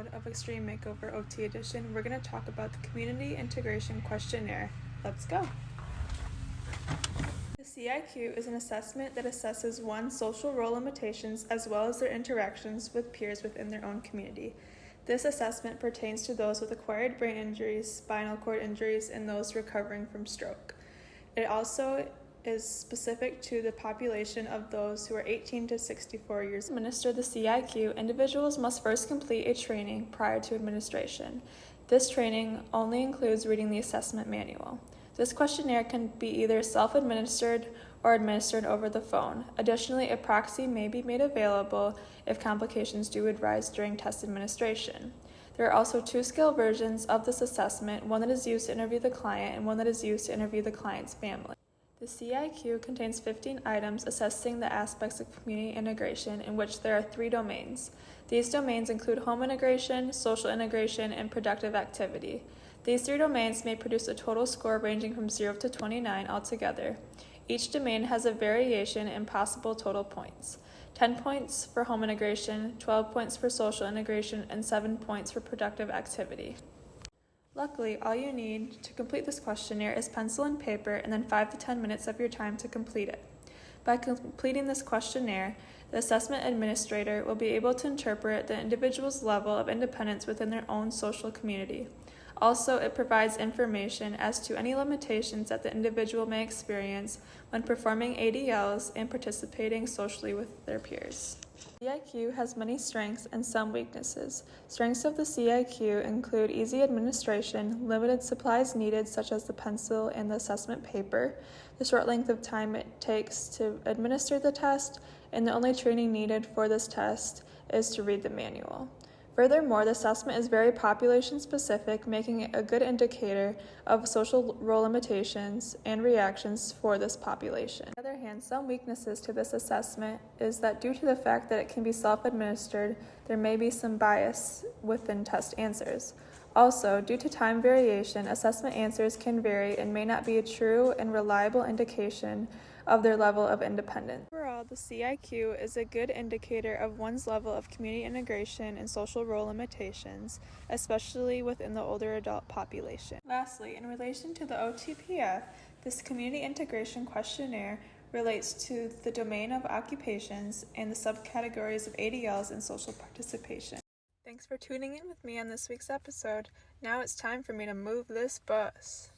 episode of Extreme Makeover OT Edition, we're going to talk about the Community Integration Questionnaire. Let's go! The CIQ is an assessment that assesses one's social role limitations as well as their interactions with peers within their own community. This assessment pertains to those with acquired brain injuries, spinal cord injuries, and those recovering from stroke. It also is specific to the population of those who are 18 to 64 years. To administer the CIQ, individuals must first complete a training prior to administration. This training only includes reading the assessment manual. This questionnaire can be either self-administered or administered over the phone. Additionally, a proxy may be made available if complications do arise during test administration. There are also two scale versions of this assessment, one that is used to interview the client and one that is used to interview the client's family. The CIQ contains 15 items assessing the aspects of community integration, in which there are 3 domains. These domains include home integration, social integration, and productive activity. These 3 domains may produce a total score ranging from 0 to 29 altogether. Each domain has a variation in possible total points. 10 points for home integration, 12 points for social integration, and 7 points for productive activity. Luckily, all you need to complete this questionnaire is pencil and paper and then 5 to 10 minutes of your time to complete it. By completing this questionnaire, the assessment administrator will be able to interpret the individual's level of independence within their own social community. Also, it provides information as to any limitations that the individual may experience when performing ADLs and participating socially with their peers. CIQ has many strengths and some weaknesses. Strengths of the CIQ include easy administration, limited supplies needed such as the pencil and the assessment paper, the short length of time it takes to administer the test, and the only training needed for this test is to read the manual. Furthermore, the assessment is very population-specific, making it a good indicator of social role limitations and reactions for this population. On the other hand, some weaknesses to this assessment is that due to the fact that it can be self-administered, there may be some bias within test answers. Also, due to time variation, assessment answers can vary and may not be a true and reliable indication of their level of independence. Overall, the CIQ is a good indicator of one's level of community integration and social role limitations, especially within the older adult population. Lastly, in relation to the OTPF, this community integration questionnaire relates to the domain of occupations and the subcategories of ADLs and social participation. Thanks for tuning in with me on this week's episode. Now it's time for me to move this bus.